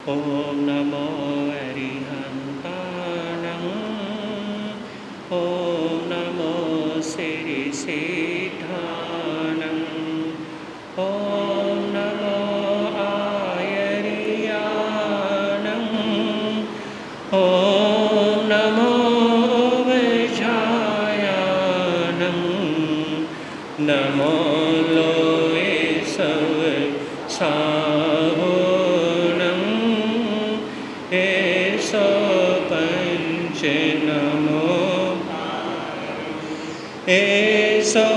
ॐ नमो अरिहन्ताणं ॐ नमो सिरिसिद्धाणं ॐ नमो आयर्याणं ॐ नमो वैजायानं नमो लोये सव साहुणं एषो पंच नमो एषो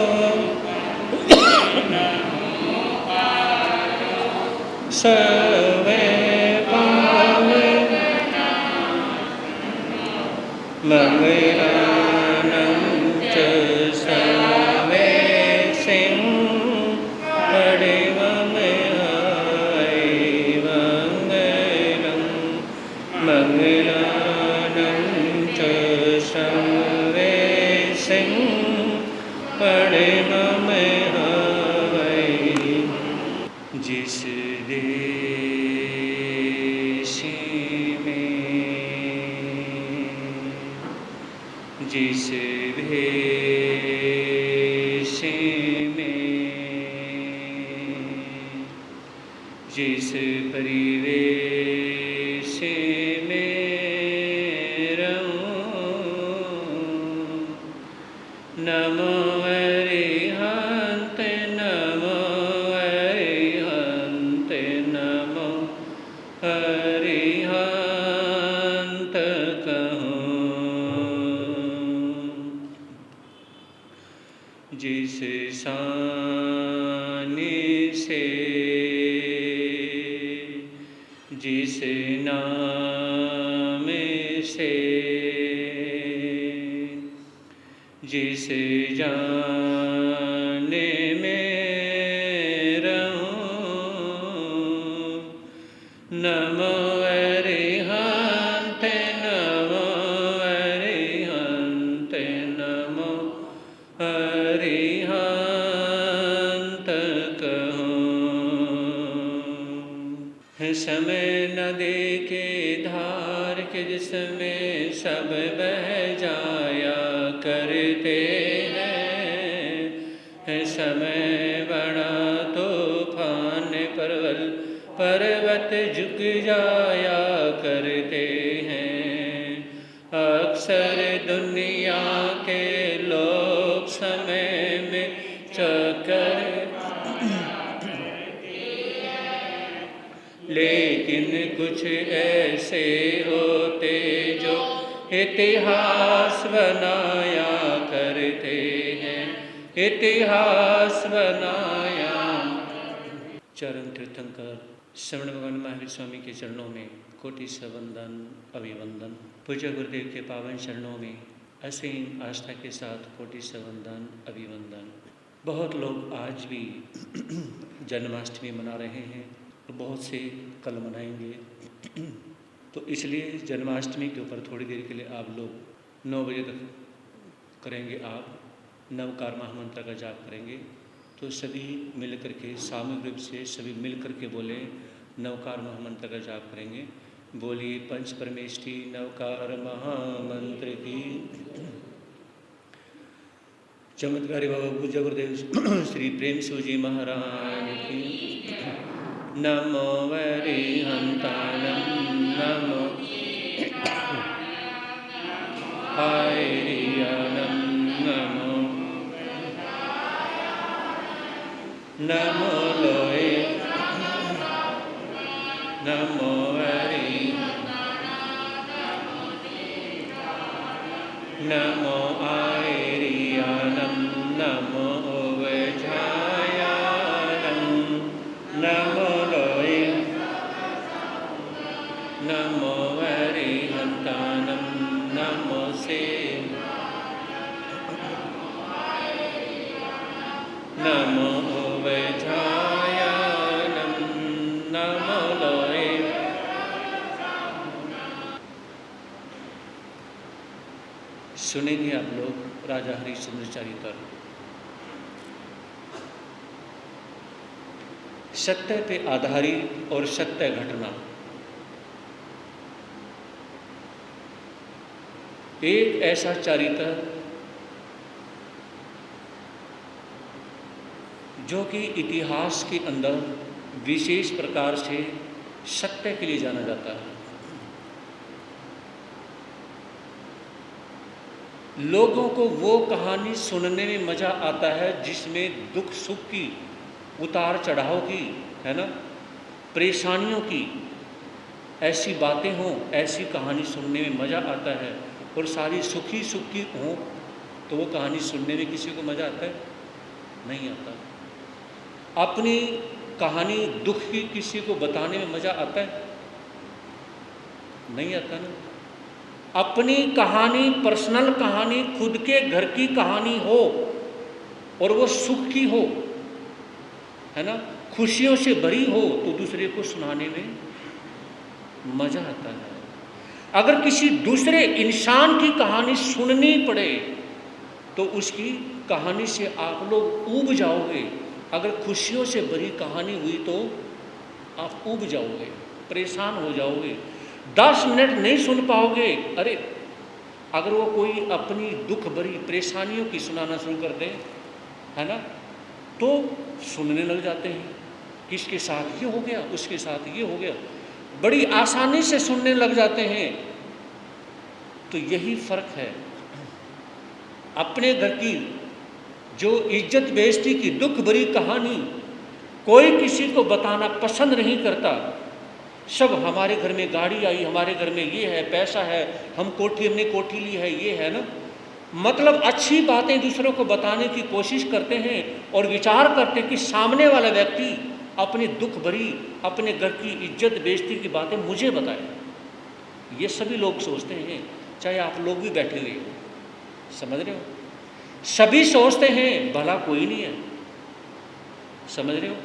सर्वे पावे मंगलानं च सर्वे सिं मंगलानं च सर्वे सिं परममहै। जिस देश में जिस भेष में जिस परिवेश में रहूं, नमो अरिहंत नमो अरिहंत नमो अरिहंत कहूं। जिस शान से जिस नाम से जिस जान में रहूं, नमो अरिहंत नमो अरिहंत नमो अरिहंत कहूं। समय न देखे धार के जिसमें सब बह जाया करते हैं। समय बड़ा तूफान पर्वत झुक जाया करते हैं। अक्सर दुनिया के लोग समय में चक्कर लेकिन कुछ ऐसे होते जो इतिहास बनाया करते हैं, इतिहास बनाया। चरण तीर्थंकर श्रवण भगवान महावीर स्वामी के चरणों में कोटि से वंदन अभिवंदन। पूज्य गुरुदेव के पावन चरणों में असीम आस्था के साथ कोटि से वंदन अभिवंदन। बहुत लोग आज भी जन्माष्टमी मना रहे हैं और बहुत से कल मनाएंगे। तो इसलिए जन्माष्टमी के ऊपर थोड़ी देर के लिए आप लोग 9 बजे तक करेंगे, आप नवकार महामंत्र का जाप करेंगे। तो सभी मिल करके सामूहिक रूप से सभी मिल करके बोले नवकार महामंत्र का जाप करेंगे। बोलिए पंच परमेष्ठी नवकार महामंत्र की। चमत्कारी बाबा पूज्य गुरुदेव श्री प्रेम शिव जी महाराज की। नमो अरिहंताणं नमो आयर्याणं नमो नमो लोये नमो नमो आयर्याणं नमो वैजायानं नमो लोये नमो अरिहन्ताणं नमो नमो वैजायानं नमो लोये। सुनेंगे आप लोग राजा हरिश्चंद्र चरित्र। सत्य पे आधारित और सत्य घटना एक ऐसा चरित्र जो कि इतिहास के अंदर विशेष प्रकार से सत्य के लिए जाना जाता है। लोगों को वो कहानी सुनने में मज़ा आता है जिसमें दुख सुख की, उतार चढ़ाव की, है ना, परेशानियों की ऐसी बातें हों, ऐसी कहानी सुनने में मज़ा आता है। और सारी सुखी सुख की हो तो वो कहानी सुनने में किसी को मज़ा आता है? नहीं आता। अपनी कहानी दुख की किसी को बताने में मज़ा आता है? नहीं आता ना। अपनी कहानी, पर्सनल कहानी, खुद के घर की कहानी हो और वो सुख की हो, है ना, खुशियों से भरी हो, तो दूसरे को सुनाने में मज़ा आता है। अगर किसी दूसरे इंसान की कहानी सुननी पड़े तो उसकी कहानी से आप लोग ऊब जाओगे। अगर खुशियों से भरी कहानी हुई तो आप ऊब जाओगे, परेशान हो जाओगे, 10 मिनट नहीं सुन पाओगे। अरे अगर वो कोई अपनी दुख भरी परेशानियों की सुनाना शुरू कर दे, है ना, तो सुनने लग जाते हैं। किसके साथ ये हो गया, उसके साथ ये हो गया, बड़ी आसानी से सुनने लग जाते हैं। तो यही फ़र्क है। अपने घर की जो इज्जत बेइज्जती की दुख भरी कहानी कोई किसी को बताना पसंद नहीं करता। सब हमारे घर में गाड़ी आई, हमारे घर में ये है, पैसा है, हमने कोठी ली है, ये है ना, मतलब अच्छी बातें दूसरों को बताने की कोशिश करते हैं और विचार करते हैं कि सामने वाला व्यक्ति अपनी दुख भरी, अपने घर की इज्जत बेइज्जती की बातें मुझे बताए। ये सभी लोग सोचते हैं, चाहे आप लोग भी बैठे हुए हो, समझ रहे हो, सभी सोचते हैं भला कोई नहीं है, समझ रहे हो।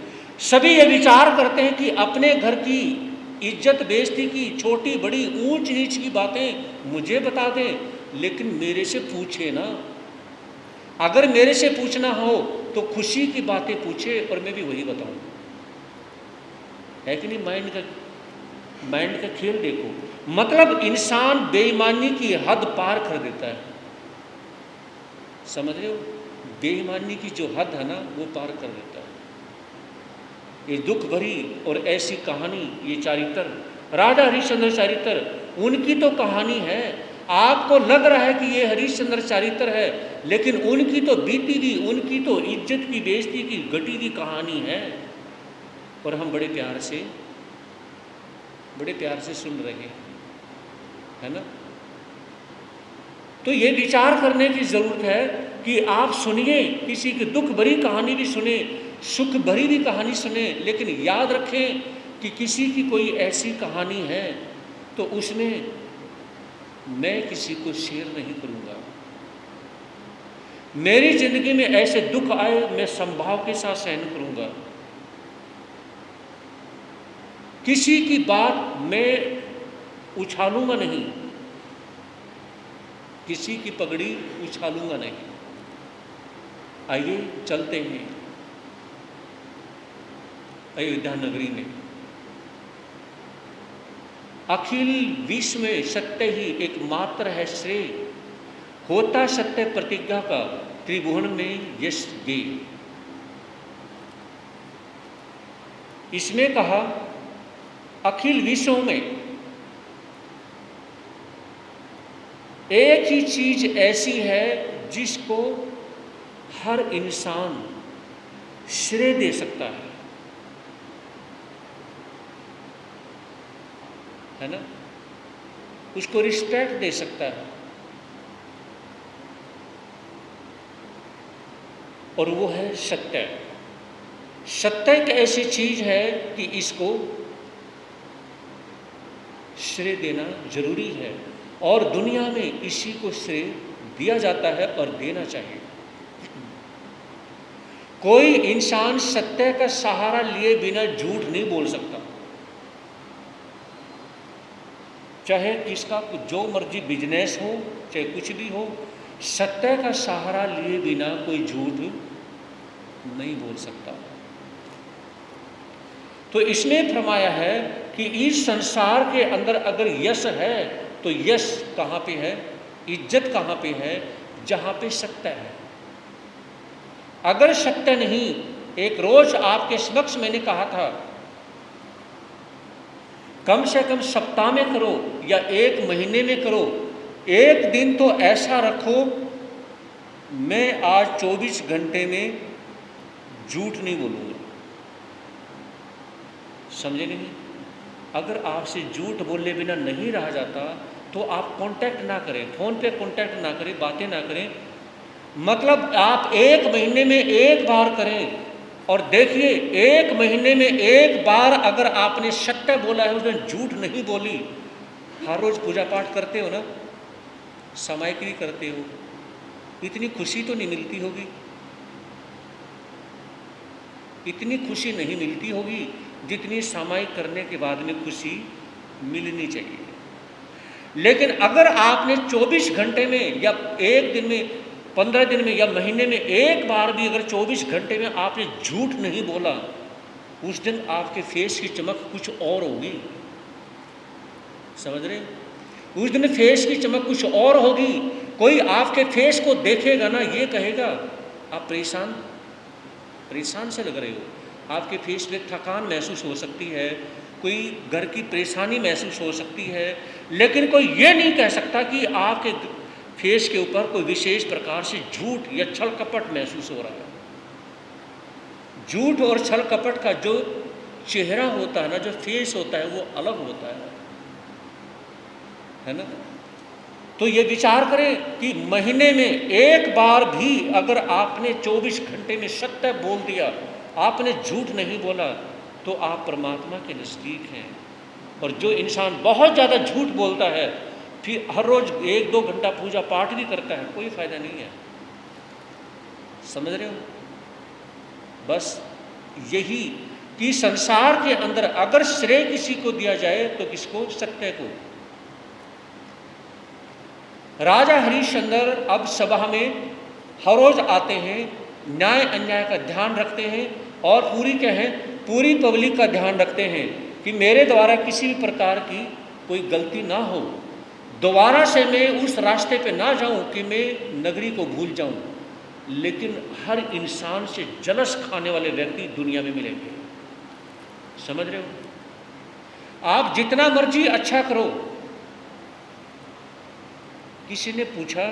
सभी ये विचार करते हैं कि अपने घर की इज्जत बेइज्जती की छोटी बड़ी ऊंच नीच की बातें मुझे बता दें, लेकिन मेरे से पूछे ना। अगर मेरे से पूछना हो तो खुशी की बातें पूछे और मैं भी वही बताऊं, है कि नहीं। माइंड का खेल देखो। मतलब इंसान बेईमानी की हद पार कर देता है, समझ रहे हो। बेईमानी की जो हद है ना वो पार कर देता है। ये दुख भरी और ऐसी कहानी, ये चरित्र, राजा हरिश्चंद्र चरित्र, उनकी तो कहानी है। आपको लग रहा है कि ये हरिश्चंद्र चरित्र है, लेकिन उनकी तो बीती हुई, उनकी तो इज्जत की बेइज्जती की घटी हुई कहानी है। और हम बड़े प्यार से सुन रहे हैं, है ना। तो ये विचार करने की ज़रूरत है कि आप सुनिए, किसी की दुख भरी कहानी भी सुने, सुख भरी भी कहानी सुने, लेकिन याद रखें कि किसी की कोई ऐसी कहानी है तो उसमें मैं किसी को शेयर नहीं करूँगा। मेरी ज़िंदगी में ऐसे दुख आए मैं संभाव के साथ सहन करूँगा। किसी की बात मैं उछालूंगा नहीं, किसी की पगड़ी उछालूंगा नहीं। आइए चलते हैं अयोध्या नगरी में। अखिल विश्व में सत्य ही एकमात्र है श्रेय, होता सत्य प्रतिज्ञा का त्रिभुवन में यश गे। इसमें कहा अखिल विश्व में एक ही चीज ऐसी है जिसको हर इंसान श्रेय दे सकता है ना, उसको रिस्पेक्ट दे सकता है। और वो है सत्य। सत्य एक ऐसी चीज है कि इसको श्रेय देना जरूरी है और दुनिया में इसी को श्रेय दिया जाता है और देना चाहिए। कोई इंसान सत्य का सहारा लिए बिना झूठ नहीं बोल सकता, चाहे किसका जो मर्जी बिजनेस हो, चाहे कुछ भी हो, सत्य का सहारा लिए बिना कोई झूठ नहीं बोल सकता। तो इसमें फरमाया है कि इस संसार के अंदर अगर यश है तो यश कहाँ पे है? इज्जत कहाँ पे है? जहाँ पे सत्य है। अगर सत्य नहीं, एक रोज आपके समक्ष मैंने कहा था, कम से कम सप्ताह में करो या एक महीने में करो, एक दिन तो ऐसा रखो, मैं आज 24 घंटे में झूठ नहीं बोलूँगा। समझे नहीं? अगर आपसे झूठ बोलने बिना नहीं रहा जाता तो आप कांटेक्ट ना करें, फ़ोन पे कांटेक्ट ना करें, बातें ना करें। मतलब आप एक महीने में एक बार करें, और देखिए एक महीने में एक बार अगर आपने सत्य बोला है, उसने झूठ नहीं बोली। हर रोज़ पूजा पाठ करते हो ना, सामायिक करते हो, इतनी खुशी तो नहीं मिलती होगी, इतनी खुशी नहीं मिलती होगी जितनी सामायिक करने के बाद में खुशी मिलनी चाहिए। लेकिन अगर आपने 24 घंटे में या एक दिन में, 15 दिन में या महीने में एक बार भी अगर 24 घंटे में आपने झूठ नहीं बोला, उस दिन आपके फेस की चमक कुछ और होगी। समझ रहे? उस दिन फेस की चमक कुछ और होगी। कोई आपके फेस को देखेगा ना, ये कहेगा आप परेशान से लग रहे हो। आपके फेस पे थकान महसूस हो सकती है, कोई घर की परेशानी महसूस हो सकती है, लेकिन कोई ये नहीं कह सकता कि आपके फेस के ऊपर कोई विशेष प्रकार से झूठ या छल कपट महसूस हो रहा है। झूठ और छल कपट का जो चेहरा होता है ना, जो फेस होता है, वो अलग होता है ना? तो ये विचार करें कि महीने में एक बार भी अगर आपने 24 घंटे में सत्य बोल दिया, आपने झूठ नहीं बोला, तो आप परमात्मा के नज़दीक हैं। और जो इंसान बहुत ज़्यादा झूठ बोलता है, फिर हर रोज़ 1-2 घंटा पूजा पाठ भी करता है, कोई फ़ायदा नहीं है। समझ रहे हो? बस यही कि संसार के अंदर अगर श्रेय किसी को दिया जाए तो किसको? सत्य को। राजा हरिश्चंद्र अब सभा में हर रोज आते हैं, न्याय अन्याय का ध्यान रखते हैं और पूरी पब्लिक का ध्यान रखते हैं कि मेरे द्वारा किसी भी प्रकार की कोई गलती ना हो, दोबारा से मैं उस रास्ते पे ना जाऊं कि मैं नगरी को भूल जाऊं। लेकिन हर इंसान से जलस खाने वाले व्यक्ति दुनिया में मिलेंगे। समझ रहे हो? आप जितना मर्जी अच्छा करो। किसी ने पूछा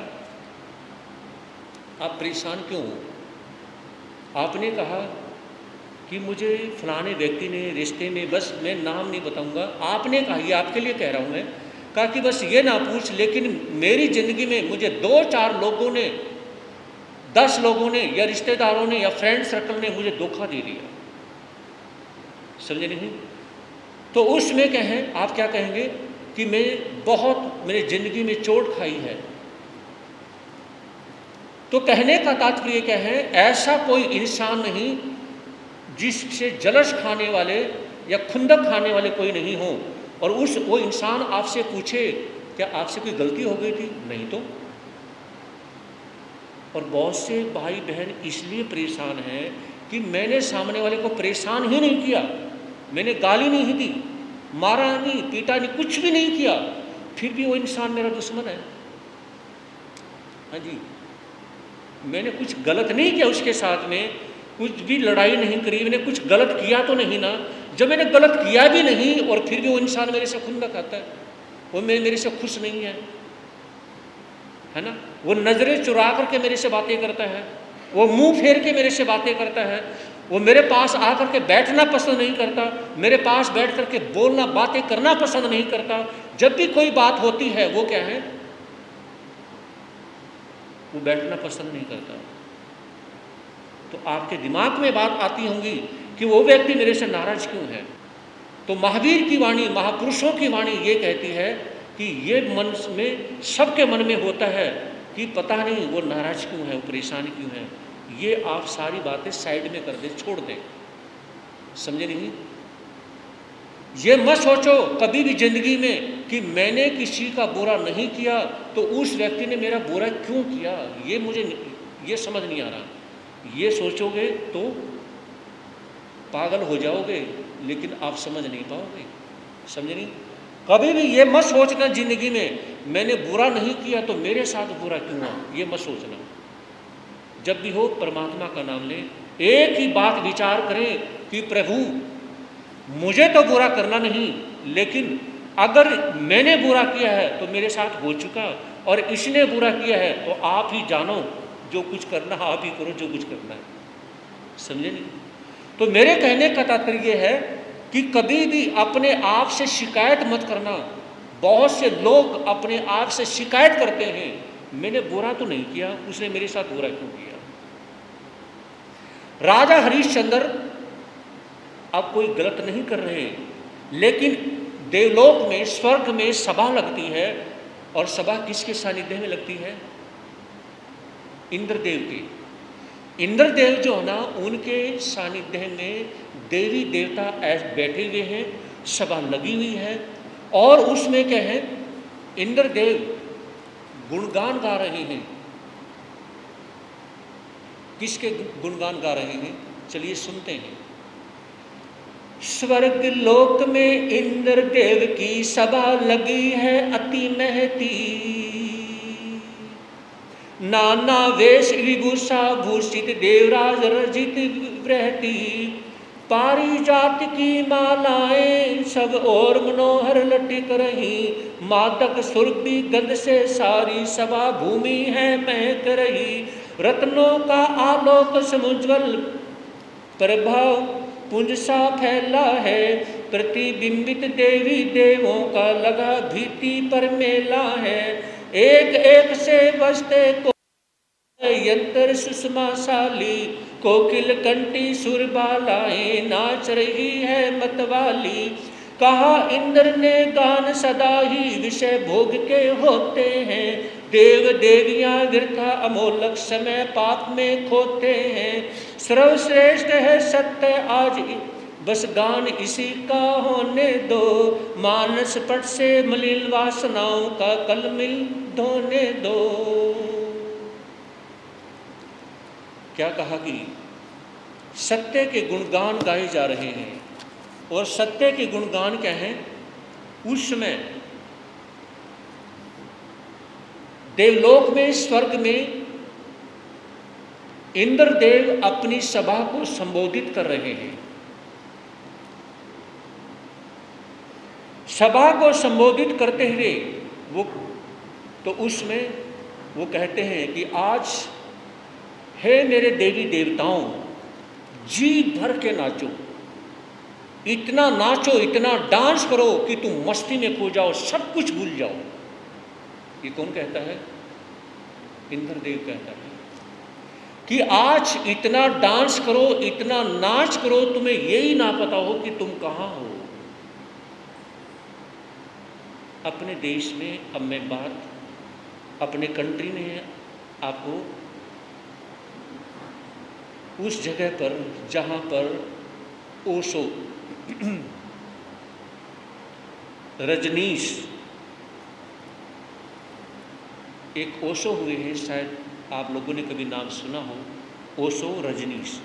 आप परेशान क्यों हो? आपने कहा कि मुझे फलाने व्यक्ति ने रिश्ते में, बस मैं नाम नहीं बताऊंगा, आपने कहा, ये आपके लिए कह रहा हूं मैं, कहा कि बस ये ना पूछ, लेकिन मेरी ज़िंदगी में मुझे 2-4 लोगों ने, 10 लोगों ने या रिश्तेदारों ने या फ्रेंड सर्कल ने मुझे धोखा दे दिया। समझे नहीं? तो उसमें कहें, आप क्या कहेंगे कि मैं बहुत, मेरी ज़िंदगी में चोट खाई है। तो कहने का तात्पर्य क्या है? ऐसा कोई इंसान नहीं जिससे जलस खाने वाले या खुंदक खाने वाले कोई नहीं हो, और वो इंसान आपसे पूछे क्या आपसे कोई गलती हो गई थी? नहीं तो। और बहुत से भाई बहन इसलिए परेशान हैं कि मैंने सामने वाले को परेशान ही नहीं किया, मैंने गाली नहीं दी, मारा नहीं, पीटा नहीं, कुछ भी नहीं किया, फिर भी वो इंसान मेरा दुश्मन है। हाँ जी, मैंने कुछ गलत नहीं किया उसके साथ में, कुछ भी लड़ाई नहीं करी, मैंने कुछ गलत किया तो नहीं ना। जब मैंने गलत किया भी नहीं और फिर भी वो इंसान मेरे से खुंदक आता है, वो मेरे से खुश नहीं है ना? वो नज़रें चुरा करके मेरे से बातें करता है, वो मुंह फेर के मेरे से बातें करता है, वो मेरे पास आकर के बैठना पसंद नहीं करता, मेरे पास बैठ करके बोलना, बातें करना पसंद नहीं करता। जब भी कोई बात होती है वो क्या है, वो बैठना पसंद नहीं करता। तो आपके दिमाग में बात आती होंगी कि वो व्यक्ति मेरे से नाराज क्यों है। तो महावीर की वाणी, महापुरुषों की वाणी ये कहती है कि ये मन में, सबके मन में होता है कि पता नहीं वो नाराज क्यों है, वो परेशान क्यों है। ये आप सारी बातें साइड में कर दे, छोड़ दें। समझे नहीं? ये मत सोचो कभी भी जिंदगी में कि मैंने किसी का बुरा नहीं किया तो उस व्यक्ति ने मेरा बुरा क्यों किया, ये मुझे ये समझ नहीं आ रहा। ये सोचोगे तो पागल हो जाओगे, लेकिन आप समझ नहीं पाओगे। समझे नहीं? कभी भी ये मत सोचना जिंदगी में मैंने बुरा नहीं किया तो मेरे साथ बुरा क्यों हुआ, ये मत सोचना। जब भी हो परमात्मा का नाम लें, एक ही बात विचार करें कि प्रभु मुझे तो बुरा करना नहीं, लेकिन अगर मैंने बुरा किया है तो मेरे साथ हो चुका, और इसने बुरा किया है तो आप ही जानो, जो कुछ करना आप ही करो, जो कुछ करना है। समझे नहीं? तो मेरे कहने का तात्पर्य है कि कभी भी अपने आप से शिकायत मत करना। बहुत से लोग अपने आप से शिकायत करते हैं, मैंने बुरा तो नहीं किया, उसने मेरे साथ बुरा क्यों किया। राजा हरिश्चंद्र अब कोई गलत नहीं कर रहे, लेकिन देवलोक में, स्वर्ग में सभा लगती है, और सभा किसके सानिध्य में लगती है? इंद्रदेव के। इंद्रदेव जो है ना, उनके सानिध्य में देवी देवता बैठे हुए हैं, सभा लगी हुई है, और उसमें क्या है, इंद्रदेव गुणगान गा रहे हैं। किसके गुणगान गा रहे हैं? चलिए सुनते हैं। स्वर्ग लोक में इंद्रदेव की सभा लगी है अति महती, नाना वेश विभूषा भूषित देवराज रजित रहती, पारिजात की मालाएं सब और मनोहर लटक रही, मादक सुरभि गंध से सारी सभा भूमि है महक रही, रत्नों का आलोक समुज्वल प्रभाव पुंज सा फैला है, प्रतिबिंबित देवी देवों का लगा भीति पर मेला है, एक एक से बजते को यंत्र सुषमाशाली, कोकिल कंठी सुरबालाएं नाच रही है मतवाली, कहा इंद्र ने गान सदा ही विषय भोग के होते हैं, देव देवियां व्यर्था अमोलक समय पाप में खोते हैं, सर्वश्रेष्ठ है सत्य आज बस गान इसी का होने दो, मानस पट से मलिन वासनाओं का कलमिल धोने दो। क्या कहा कि सत्य के गुणगान गाए जा रहे हैं, और सत्य के गुणगान क्या हैं? उस समय देवलोक में, स्वर्ग में इंद्रदेव अपनी सभा को संबोधित कर रहे हैं। सभा को संबोधित करते हुए वो तो उसमें वो कहते हैं कि आज हे मेरे देवी देवताओं, जी भर के नाचो, इतना नाचो, इतना डांस करो कि तुम मस्ती में खो जाओ, सब कुछ भूल जाओ। ये कौन कहता है? इंद्रदेव कहता है कि आज इतना डांस करो, इतना नाच करो, तुम्हें यही ना पता हो कि तुम कहाँ हो। अपने देश में, अब मैं बात अपने कंट्री में है, आपको उस जगह पर जहाँ पर ओशो, रजनीश, एक ओशो हुए हैं, शायद आप लोगों ने कभी नाम सुना हो, ओशो रजनीश।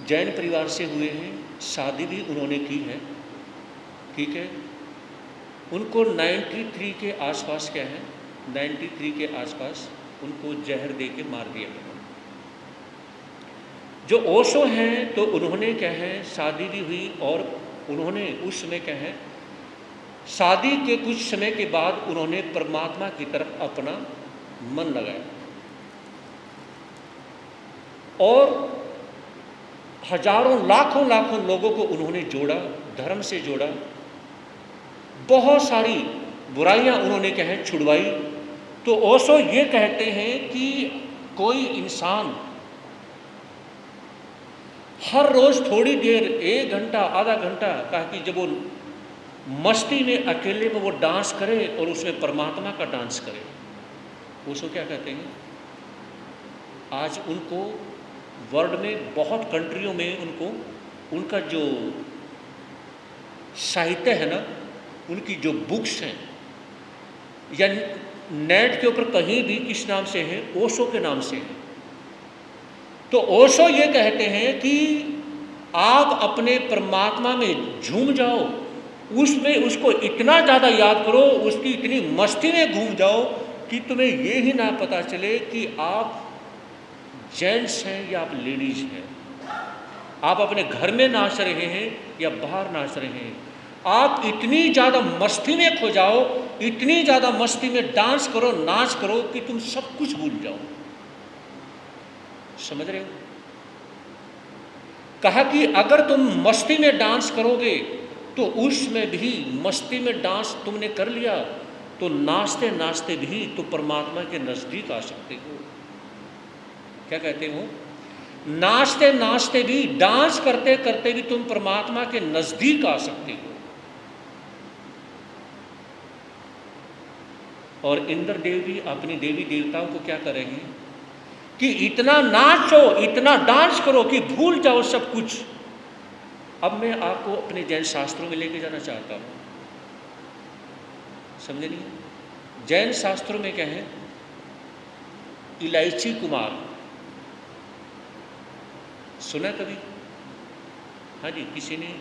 जैन परिवार से हुए हैं, शादी भी उन्होंने की है, ठीक है। उनको 93 के आसपास, क्या है, 93 के आसपास उनको जहर दे के मार दिया गया। जो ओशो हैं तो उन्होंने क्या है, शादी भी हुई, और उन्होंने उस समय क्या है, शादी के कुछ समय के बाद उन्होंने परमात्मा की तरफ अपना मन लगाया, और हजारों लाखों लाखों लोगों को उन्होंने जोड़ा, धर्म से जोड़ा, बहुत सारी बुराइयां उन्होंने क्या है छुड़वाई। तो ओशो ये कहते हैं कि कोई इंसान हर रोज थोड़ी देर, 1 घंटा, आधा घंटा, कहा कि जब वो मस्ती में अकेले में वो डांस करे और उसमें परमात्मा का डांस करे। ओशो क्या कहते हैं, आज उनको वर्ल्ड में बहुत कंट्रियों में उनको, उनका जो साहित्य है ना, उनकी जो बुक्स हैं, या नेट के ऊपर कहीं भी किस नाम से है, ओशो के नाम से है। तो ओशो ये कहते हैं कि आप अपने परमात्मा में झूम जाओ, उसमें उसको इतना ज़्यादा याद करो, उसकी इतनी मस्ती में घूम जाओ कि तुम्हें ये ही ना पता चले कि आप जेंट्स हैं या आप लेडीज हैं, आप अपने घर में नाच रहे हैं या बाहर नाच रहे हैं। आप इतनी ज़्यादा मस्ती में खो जाओ, इतनी ज़्यादा मस्ती में डांस करो, नाच करो कि तुम सब कुछ भूल जाओ। समझ रहे हो? कहा कि अगर तुम मस्ती में डांस करोगे तो उसमें भी मस्ती में डांस तुमने कर लिया तो नाचते नाचते भी तो परमात्मा के नजदीक आ सकते हो। क्या कहते हो? नाचते नाचते भी, डांस करते करते भी तुम परमात्मा के नजदीक आ सकते हो। और इंद्र देव भी अपनी देवी देवताओं को क्या करेंगे कि इतना नाचो, इतना डांस करो कि भूल जाओ सब कुछ। अब मैं आपको अपने जैन शास्त्रों में लेके जाना चाहता हूं, समझे नहीं? जैन शास्त्रों में क्या है? इलायची कुमार सुना कभी? हाँ जी, किसी ने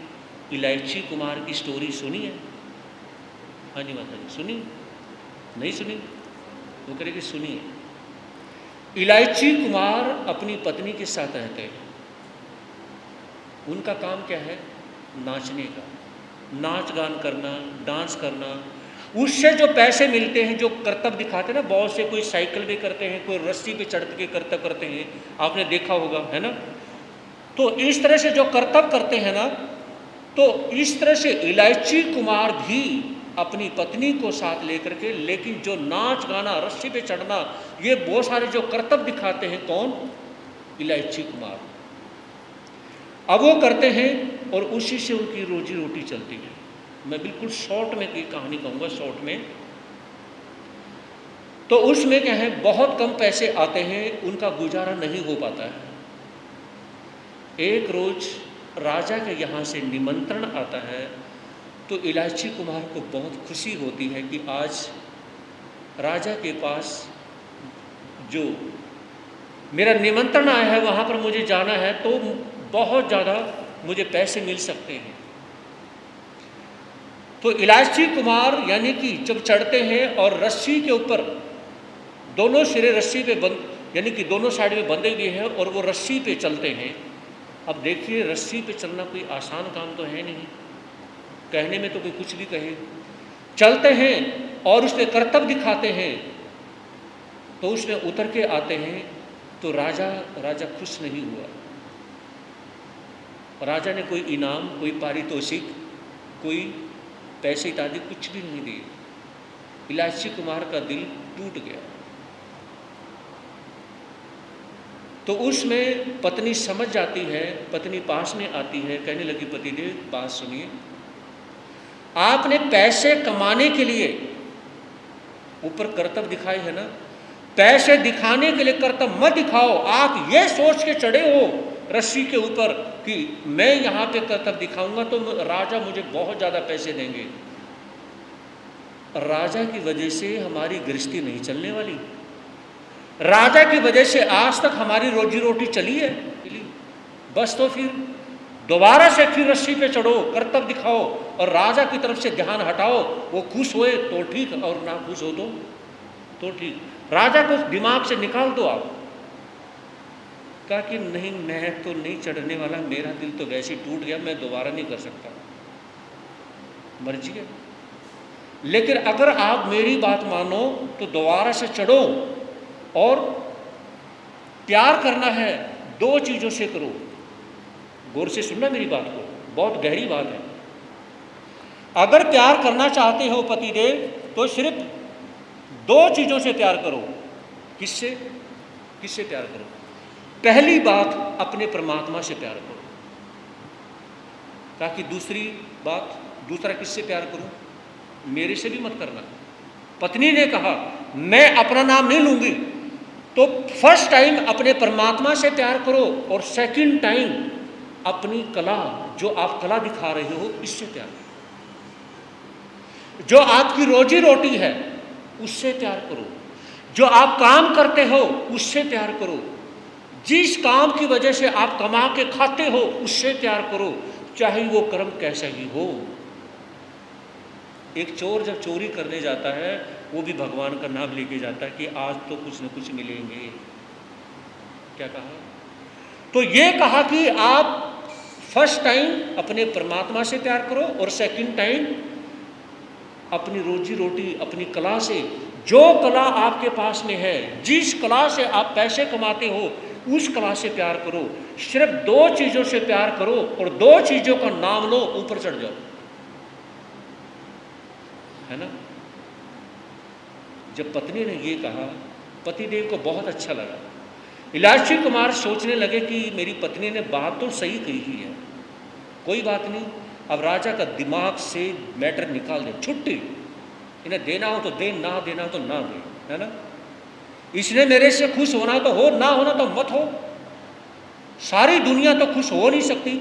इलायची कुमार की स्टोरी सुनी है? हाँ जी माता जी, सुनी? नहीं सुनी? वो करेगी सुनिए। इलायची कुमार अपनी पत्नी के साथ रहते हैं। उनका काम क्या है? नाचने का, नाच गान करना, डांस करना। उससे जो पैसे मिलते हैं, जो करतब दिखाते हैं ना, बहुत से कोई साइकिल भी करते हैं, कोई रस्सी पे चढ़ के करतब करते हैं, आपने देखा होगा, है ना? तो इस तरह से जो करतब करते हैं ना, तो इस तरह से इलायची कुमार भी अपनी पत्नी को साथ लेकर के, लेकिन जो नाच गाना, रस्सी पे चढ़ना, ये बहुत सारे जो करतब दिखाते हैं, कौन? इलायची कुमार। अब वो करते हैं और उसी से उनकी रोजी रोटी चलती है। मैं बिल्कुल शॉर्ट में की कहानी कहूँगा, शॉर्ट में। तो उसमें क्या है, बहुत कम पैसे आते हैं, उनका गुजारा नहीं हो पाता है। एक रोज राजा के यहाँ से निमंत्रण आता है, तो इलायची कुमार को बहुत खुशी होती है कि आज राजा के पास जो मेरा निमंत्रण आया है वहाँ पर मुझे जाना है, तो बहुत ज़्यादा मुझे पैसे मिल सकते हैं। तो इलायची कुमार यानी कि जब चढ़ते हैं और रस्सी के ऊपर दोनों सिरे रस्सी पे बंद, यानी कि दोनों साइड में बंधे हुए हैं और वो रस्सी पे चलते हैं। अब देखिए, रस्सी पे चलना कोई आसान काम तो है नहीं, कहने में तो कोई कुछ भी कहे। चलते हैं और उसमें करतब दिखाते हैं, तो उसमें उतर के आते हैं। तो राजा खुश नहीं हुआ। राजा ने कोई इनाम, कोई पारितोषिक, कोई पैसे इत्यादि कुछ भी नहीं दिए। इलायची कुमार का दिल टूट गया। तो उसमें पत्नी समझ जाती है, पत्नी पास में आती है, कहने लगी, पतिदेव बात सुनिए, आपने पैसे कमाने के लिए ऊपर करतब दिखाए है ना, पैसे दिखाने के लिए करतब मत दिखाओ। आप ये सोच के चढ़े हो रस्सी के ऊपर कि मैं यहाँ पे करतब दिखाऊंगा तो राजा मुझे बहुत ज़्यादा पैसे देंगे। राजा की वजह से हमारी गृहस्थी नहीं चलने वाली। राजा की वजह से आज तक हमारी रोजी रोटी चली है, बस तो फिर दोबारा से फिर रस्सी पे चढ़ो, करतब दिखाओ और राजा की तरफ से ध्यान हटाओ। वो खुश हुए तो ठीक, और ना खुश हो तो ठीक। राजा को दिमाग से निकाल दो आप। कहा कि नहीं, मैं तो नहीं चढ़ने वाला, मेरा दिल तो वैसे टूट गया, मैं दोबारा नहीं कर सकता, मर्जी है। लेकिन अगर आप मेरी बात मानो तो दोबारा से चढ़ो, और प्यार करना है दो चीज़ों से करो। गौर से सुनना मेरी बात को, बहुत गहरी बात है। अगर प्यार करना चाहते हो पतिदेव, तो सिर्फ दो चीज़ों से प्यार करो। किससे प्यार करो? पहली बात, अपने परमात्मा से प्यार करो। ताकि दूसरा किससे प्यार करूं? मेरे से भी मत करना। पत्नी ने कहा मैं अपना नाम नहीं लूंगी, तो फर्स्ट टाइम अपने परमात्मा से प्यार करो, और सेकंड टाइम अपनी कला, जो आप कला दिखा रहे हो, इससे प्यार करो। जो आपकी रोजी रोटी है उससे प्यार करो। जो आप काम करते हो उससे प्यार करो। जिस काम की वजह से आप कमा के खाते हो उससे प्यार करो, चाहे वो कर्म कैसा ही हो। एक चोर जब चोरी करने जाता है वो भी भगवान का नाम लेके जाता है कि आज तो कुछ न कुछ मिलेंगे। क्या कहा? तो ये कहा कि आप फर्स्ट टाइम अपने परमात्मा से प्यार करो और सेकंड टाइम अपनी रोजी रोटी, अपनी कला से, जो कला आपके पास में है, जिस कला से आप पैसे कमाते हो उस कला से प्यार करो। सिर्फ दो चीजों से प्यार करो और दो चीजों का नाम लो, ऊपर चढ़ जाओ, है ना। जब पत्नी ने ये कहा, पतिदेव को बहुत अच्छा लगा। इलायची कुमार सोचने लगे कि मेरी पत्नी ने बात तो सही कही है, कोई बात नहीं, अब राजा का दिमाग से मैटर निकाल दे, छुट्टी, इन्हें देना हो तो दे, ना देना हो तो ना दे, है ना। इसने मेरे से खुश होना तो हो, ना होना तो मत हो। सारी दुनिया तो खुश हो नहीं सकती,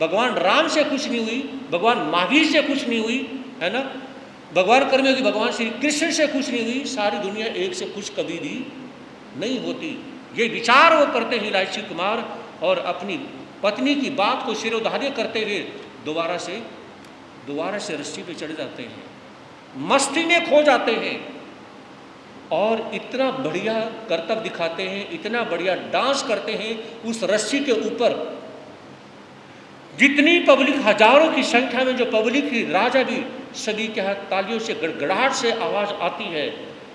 भगवान राम से खुश नहीं हुई, भगवान महावीर से खुश नहीं हुई, है ना, भगवान कर्मयोगी की भगवान श्री कृष्ण से खुश नहीं हुई, सारी दुनिया एक से खुश कभी भी नहीं होती। ये विचार वो करते हैं इलायची कुमार, और अपनी पत्नी की बात को सिरोधार्य करते हुए दोबारा से रस्सी पे चढ़ जाते हैं, मस्ती में खो जाते हैं और इतना बढ़िया करतब दिखाते हैं, इतना बढ़िया डांस करते हैं उस रस्सी के ऊपर। जितनी पब्लिक, हजारों की संख्या में जो पब्लिक थी, राजा भी सभी के हाथ तालियों से, गड़गड़ाहट से आवाज आती है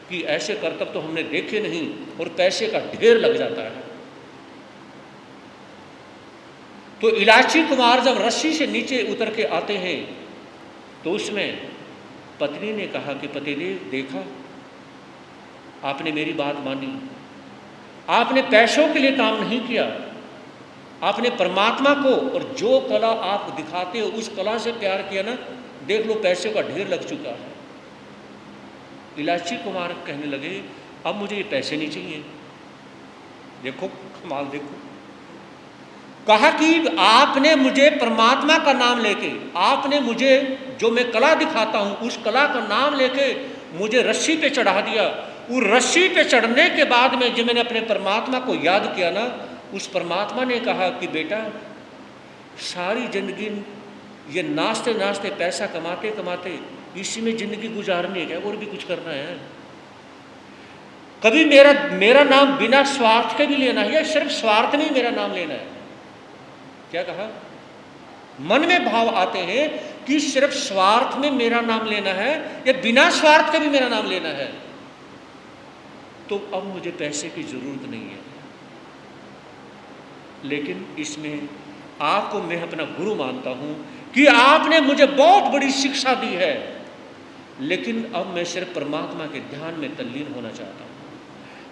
कि ऐसे करतब तो हमने देखे नहीं, और पैसे का ढेर लग जाता है। तो इलायची कुमार जब रस्सी से नीचे उतर के आते हैं तो उसमें पत्नी ने कहा कि पतिदेव, देखा आपने मेरी बात मानी, आपने पैसों के लिए काम नहीं किया, आपने परमात्मा को और जो कला आप दिखाते हो उस कला से प्यार किया ना, देख लो पैसे का ढेर लग चुका है। इलायची कुमार कहने लगे, अब मुझे ये पैसे नहीं चाहिए। देखो कमाल, देखो, कहा कि आपने मुझे परमात्मा का नाम लेके, आपने मुझे जो मैं कला दिखाता हूं उस कला का नाम लेके मुझे रस्सी पे चढ़ा दिया। उस रस्सी पे चढ़ने के बाद में जब मैंने अपने परमात्मा को याद किया ना, उस परमात्मा ने कहा कि बेटा, सारी जिंदगी ये नाचते नाचते, पैसा कमाते कमाते इसी में जिंदगी गुजारनी है क्या, और भी कुछ करना है? कभी मेरा नाम बिना स्वार्थ के भी लेना है, या सिर्फ स्वार्थ में ही मेरा नाम लेना है? क्या कहा? मन में भाव आते हैं कि सिर्फ स्वार्थ में मेरा नाम लेना है या बिना स्वार्थ के भी मेरा नाम लेना है, तो अब मुझे पैसे की जरूरत नहीं है। लेकिन इसमें आपको मैं अपना गुरु मानता हूं कि आपने मुझे बहुत बड़ी शिक्षा दी है, लेकिन अब मैं सिर्फ परमात्मा के ध्यान में तल्लीन होना चाहता हूं।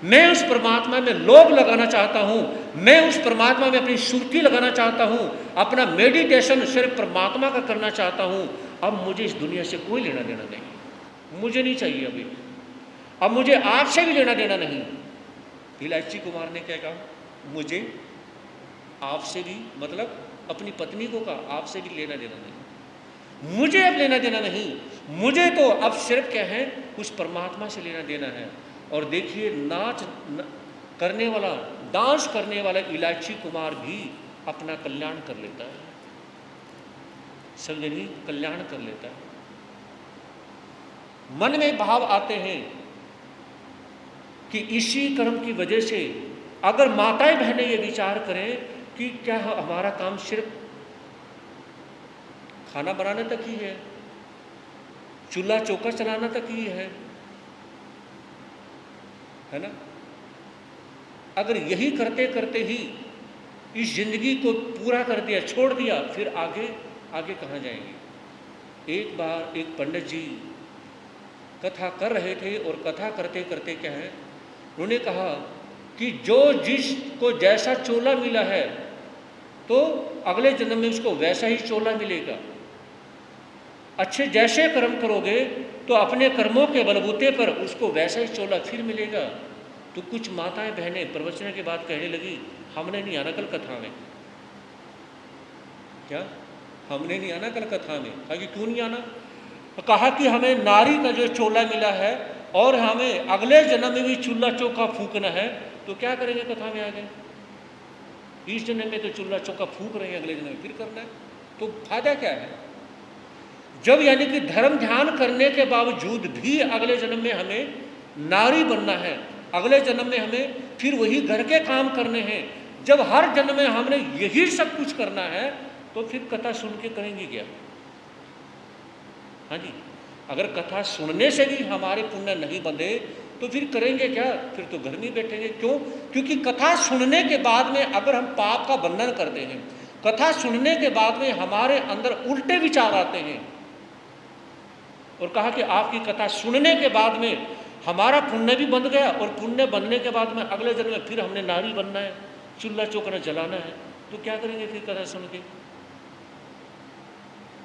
मैं उस परमात्मा में लोभ लगाना चाहता हूं, मैं उस परमात्मा में अपनी सुर्ती लगाना चाहता हूं, अपना मेडिटेशन सिर्फ परमात्मा का करना चाहता हूं। अब मुझे इस दुनिया से कोई लेना देना नहीं, मुझे नहीं चाहिए अभी, अब मुझे आपसे भी लेना देना नहीं। इलायची कुमार ने क्या कहा? मुझे आपसे भी, मतलब अपनी पत्नी को कहा, आपसे भी लेना देना नहीं, मुझे अब लेना देना नहीं, मुझे तो अब सिर्फ क्या है, उस परमात्मा से लेना देना है। और देखिए, करने वाला, डांस करने वाला इलायची कुमार भी अपना कल्याण कर लेता है, समझनी, कल्याण कर लेता है। मन में भाव आते हैं कि इसी कर्म की वजह से अगर माताएं बहनें ये विचार करें कि क्या हमारा काम सिर्फ खाना बनाने तक ही है, चूल्हा चौका चलाना तक ही है ना, अगर यही करते करते ही इस जिंदगी को पूरा कर दिया, छोड़ दिया, फिर आगे आगे कहाँ जाएंगे? एक बार एक पंडित जी कथा कर रहे थे और कथा करते करते क्या है, उन्होंने कहा कि जो जिसको जैसा चोला मिला है तो अगले जन्म में उसको वैसा ही चोला मिलेगा। अच्छे जैसे कर्म करोगे तो अपने कर्मों के बलबूते पर उसको वैसा ही चोला फिर मिलेगा। तो कुछ माताएं बहनें प्रवचन के बाद कहने लगी, हमने नहीं आना कल कथा में। क्या हमने नहीं आना कल कथा में? कहा कि क्यों नहीं आना? कहा कि हमें नारी का जो चोला मिला है और हमें अगले जन्म में भी चूल्हा चौका फूकना है, तो क्या करेंगे कथा में आगे? इस जन्म में तो चूल्हा चौका फूक रहे हैं, अगले जन्म में फिर करना है, तो फायदा क्या है? जब यानी कि धर्म ध्यान करने के बावजूद भी अगले जन्म में हमें नारी बनना है, अगले जन्म में हमें फिर वही घर के काम करने हैं, जब हर जन्म में हमने यही सब कुछ करना है, तो फिर कथा सुन के करेंगे क्या? हाँ जी, अगर कथा सुनने से भी हमारे पुण्य नहीं बंधे तो फिर करेंगे क्या? फिर तो घर में बैठेंगे। क्यों? क्योंकि कथा सुनने के बाद में अगर हम पाप का बंधन करते हैं, कथा सुनने के बाद में हमारे अंदर उल्टे विचार आते हैं, और कहा कि आपकी कथा सुनने के बाद में हमारा पुण्य भी बंध गया, और पुण्य बनने के बाद में अगले जन्म में फिर हमने नारी बनना है, चूल्हा चौका जलाना है, तो क्या करेंगे फिर कथा सुन के?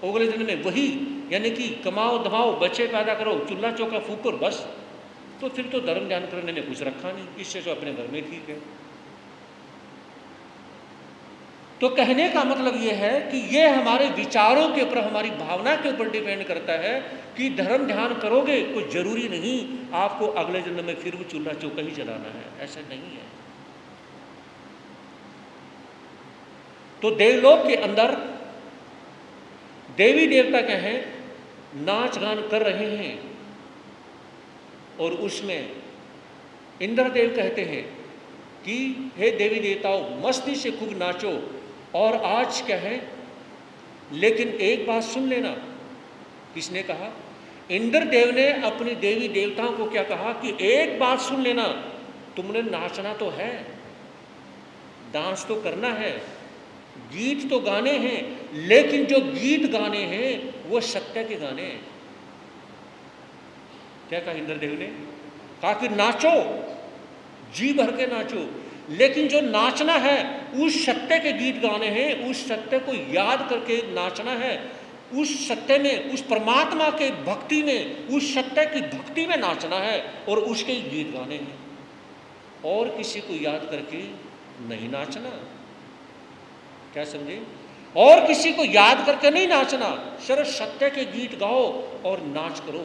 अगले जन्म में वही यानी कि कमाओ धमाओ, बच्चे पैदा करो, चूल्हा चौका फूको, बस। तो फिर तो धर्म ध्यान करने में कुछ रखा नहीं, इससे तो अपने घर में ठीक है। तो कहने का मतलब यह है कि ये हमारे विचारों के ऊपर, हमारी भावना के ऊपर डिपेंड करता है कि धर्म ध्यान करोगे, कोई जरूरी नहीं आपको अगले जन्म में फिर वो चूल्हा चौका ही जलाना है, ऐसा नहीं है। तो देवलोक के अंदर देवी देवता क्या है, नाच गान कर रहे हैं, और उसमें इंद्रदेव कहते हैं कि हे देवी देवताओं, मस्ती से खूब नाचो, और आज क्या है, लेकिन एक बात सुन लेना। किसने कहा? इंद्रदेव ने अपनी देवी देवताओं को क्या कहा कि एक बात सुन लेना, तुमने नाचना तो है, डांस तो करना है, गीत तो गाने हैं, लेकिन जो गीत गाने हैं वो सत्य के गाने हैं। क्या कहा इंद्रदेव ने? कहा कि नाचो, जी भर के नाचो, लेकिन जो नाचना है उस सत्य के गीत गाने हैं, उस सत्य को याद करके नाचना है, उस सत्य में, उस परमात्मा के भक्ति में, उस सत्य की भक्ति में नाचना है, और उसके ही गीत गाने हैं, और किसी को याद करके नहीं नाचना। क्या समझे? और किसी को याद करके नहीं नाचना, सिर्फ सत्य के गीत गाओ और नाच करो।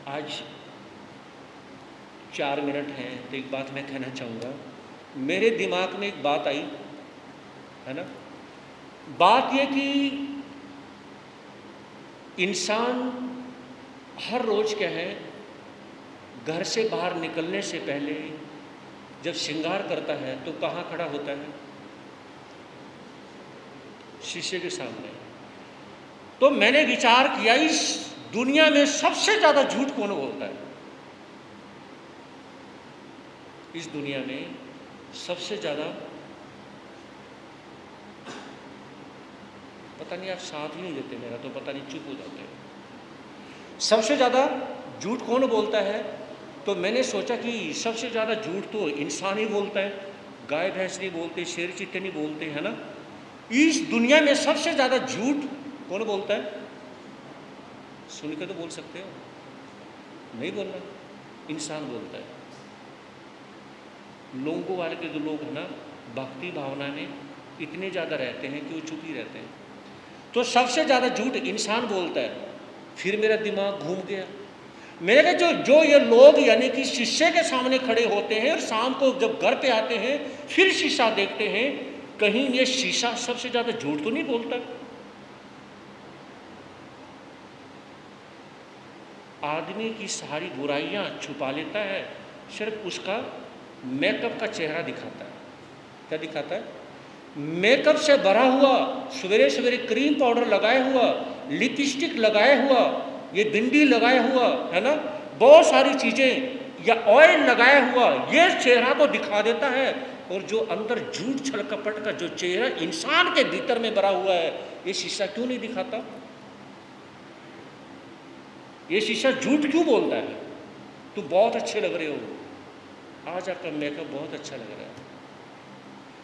आज 4 मिनट हैं तो एक बात मैं कहना चाहूँगा। मेरे दिमाग में एक बात आई है ना, बात यह कि इंसान हर रोज क्या है, घर से बाहर निकलने से पहले जब श्रृंगार करता है तो कहाँ खड़ा होता है? शीशे के सामने। तो मैंने विचार किया, इस दुनिया में सबसे ज्यादा झूठ कौन बोलता है? इस दुनिया में सबसे ज्यादा, पता नहीं आप साथ ही नहीं देते मेरा, तो पता नहीं चुप हो जाते हैं। सबसे ज्यादा झूठ कौन बोलता है? तो मैंने सोचा कि सबसे ज्यादा झूठ तो इंसान ही बोलता है, गाय भैंस नहीं बोलते, शेर चीते नहीं बोलते, है ना। इस दुनिया में सबसे ज्यादा झूठ कौन बोलता है? सुन के तो बोल सकते हो, नहीं बोलना, इंसान बोलता है। लोगों वाले के जो लोग हैं ना, भक्ति भावना में इतने ज़्यादा रहते हैं कि वो चुप ही रहते हैं। तो सबसे ज़्यादा झूठ इंसान बोलता है। फिर मेरा दिमाग घूम गया। मेरे जो ये लोग यानी कि शीशे के सामने खड़े होते हैं और शाम को जब घर पे आते हैं फिर शीशा देखते हैं, कहीं ये शीशा सबसे ज़्यादा झूठ तो नहीं बोलता? आदमी की सारी बुराइयां छुपा लेता है, सिर्फ उसका मेकअप का चेहरा दिखाता है। क्या दिखाता है? मेकअप से भरा हुआ, सवेरे सवेरे क्रीम पाउडर लगाया हुआ, लिपस्टिक लगाया हुआ, ये बिंदी लगाया हुआ, है ना, बहुत सारी चीजें, या ऑयल लगाया हुआ, ये चेहरा तो दिखा देता है। और जो अंदर झूठ छल कपट का जो चेहरा इंसान के भीतर में भरा हुआ है, ये शीशा क्यों नहीं दिखाता? ये शीशा झूठ क्यों बोलता है? तुम बहुत अच्छे लग रहे हो, आज आपका मेकअप बहुत अच्छा लग रहा है।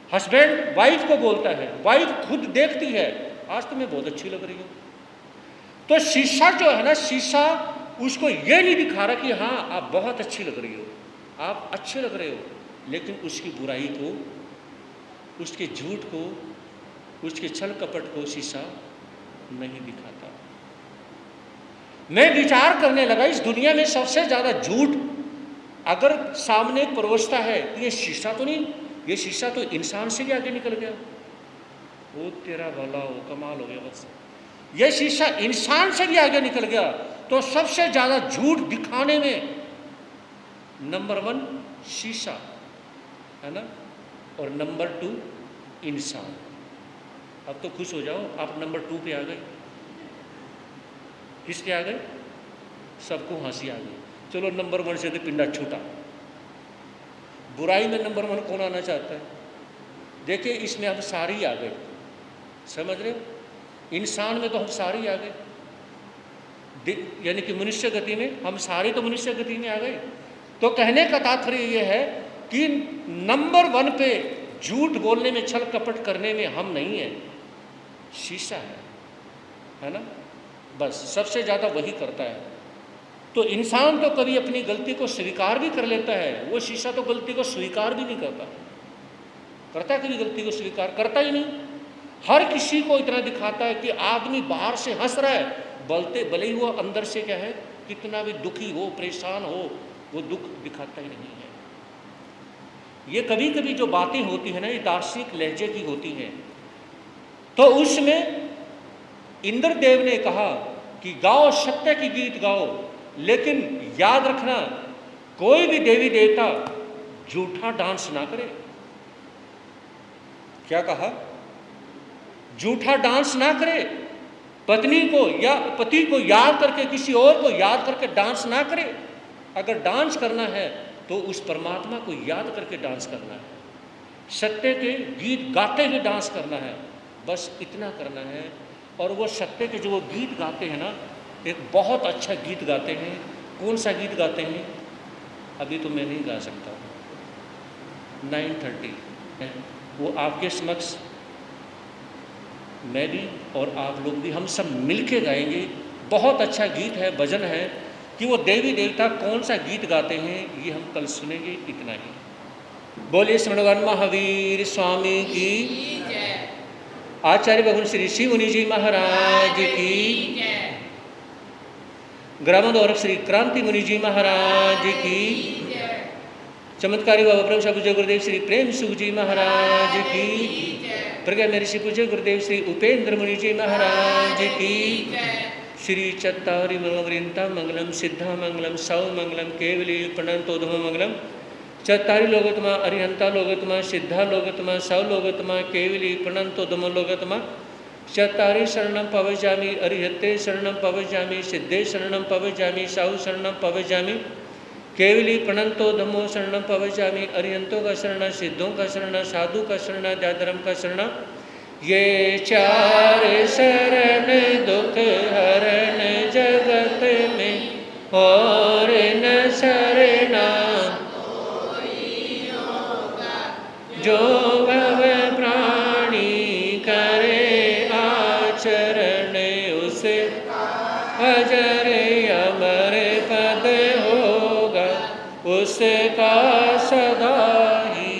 हस्बैंड वाइफ को बोलता है, वाइफ खुद देखती है, आज तुम्हें बहुत अच्छी लग रही हो। तो शीशा जो है ना, शीशा उसको ये नहीं दिखा रहा कि हाँ आप बहुत अच्छी लग रही हो, आप अच्छे लग रहे हो, लेकिन उसकी बुराई को, उसके झूठ को, उसके छल कपट को शीशा नहीं दिखाता। मैं विचार करने लगा, इस दुनिया में सबसे ज्यादा झूठ अगर सामने परोसता है तो ये शीशा तो नहीं, ये शीशा तो इंसान से भी आगे निकल गया। वो तेरा भला हो, कमाल हो गया बस। ये शीशा इंसान से भी आगे निकल गया। तो सबसे ज्यादा झूठ दिखाने में नंबर 1 शीशा है ना, और नंबर 2 इंसान। अब तो खुश हो जाओ, आप नंबर 2 पे आ गए। किस पे आ गए? सबको हंसी आ गई। चलो नंबर 1 से तो पिंडा छूटा। बुराई में नंबर 1 कौन आना चाहता है? देखिए इसमें हम सारे ही आ गए, समझ रहे हो? इंसान में तो हम सारे ही आ गए, यानी कि मनुष्य गति में हम सारे तो मनुष्य गति में आ गए। तो कहने का तात्पर्य ये है कि नंबर 1 पे झूठ बोलने में, छल कपट करने में हम नहीं है, शीशा है ना। बस सबसे ज़्यादा वही करता है। तो इंसान तो कभी अपनी गलती को स्वीकार भी कर लेता है, वो शीशा तो गलती को स्वीकार भी नहीं करता। करता है कभी गलती को स्वीकार? करता ही नहीं। हर किसी को इतना दिखाता है कि आदमी बाहर से हंस रहा है, भले ही वो अंदर से क्या है, कितना भी दुखी हो, परेशान हो, वो दुख दिखाता ही नहीं है। ये कभी कभी जो बातें होती है ना, ये दार्शनिक लहजे की होती हैं। तो उसमें इंद्रदेव ने कहा कि गाओ, सत्य की गीत गाओ, लेकिन याद रखना कोई भी देवी देवता झूठा डांस ना करे। क्या कहा? झूठा डांस ना करे। पत्नी को या पति को याद करके, किसी और को याद करके डांस ना करे। अगर डांस करना है तो उस परमात्मा को याद करके डांस करना है, सत्य के गीत गाते हुए डांस करना है, बस इतना करना है। और वो सत्य के जो वो गीत गाते हैं ना, एक बहुत अच्छा गीत गाते हैं। कौन सा गीत गाते हैं अभी तो मैं नहीं गा सकता, 9:30 है वो आपके समक्ष, मैं भी और आप लोग भी, हम सब मिलके गाएंगे। बहुत अच्छा गीत है, भजन है, कि वो देवी देवता कौन सा गीत गाते हैं ये हम कल सुनेंगे। इतना ही। बोलिए स्मरणवान महावीर स्वामी की, आचार्य भगवान श्री शिव मुनि जी महाराज की, ग्रामोदौरक श्री क्रांति मुनि जी महाराज की, चमत्कारी बाबा ब्रह्म पूज्य गुरुदेव श्री प्रेम सुख जी महाराज की, प्रज्ञा में ऋषि पूज्य गुरुदेव श्री उपेंद्र मुनि जी महाराज की, श्री चत्तारी मंगलवृंता मंगलम सिद्धा मंगलम सौ मंगलम केवली प्रणतोधम मंगलम, चत्तारी लोगोत्तमा अरिहंता लोगोत्तमा सिद्धा लोगोत्तमा सौ लोगोत्तमा केवली प्रणतोधम लोगोत्तमा, चत्तारी शरणम पवजामि अरिहत्ते शरणम पवजामि सिद्धे शरणम पवजामि सौ शरणम पवजामि, केवली प्रणंतो धम्मो शरणम पवजामि, अरिहंतों का शरण, सिद्धों का शरण, साधु का शरण, जाधर्म का शरण, ये 4 शरण दुख हरण जगत में और न शरणा, जो भव प्राणी करे आचरण, उसे अजर अमर पद होगा, उसका सदा ही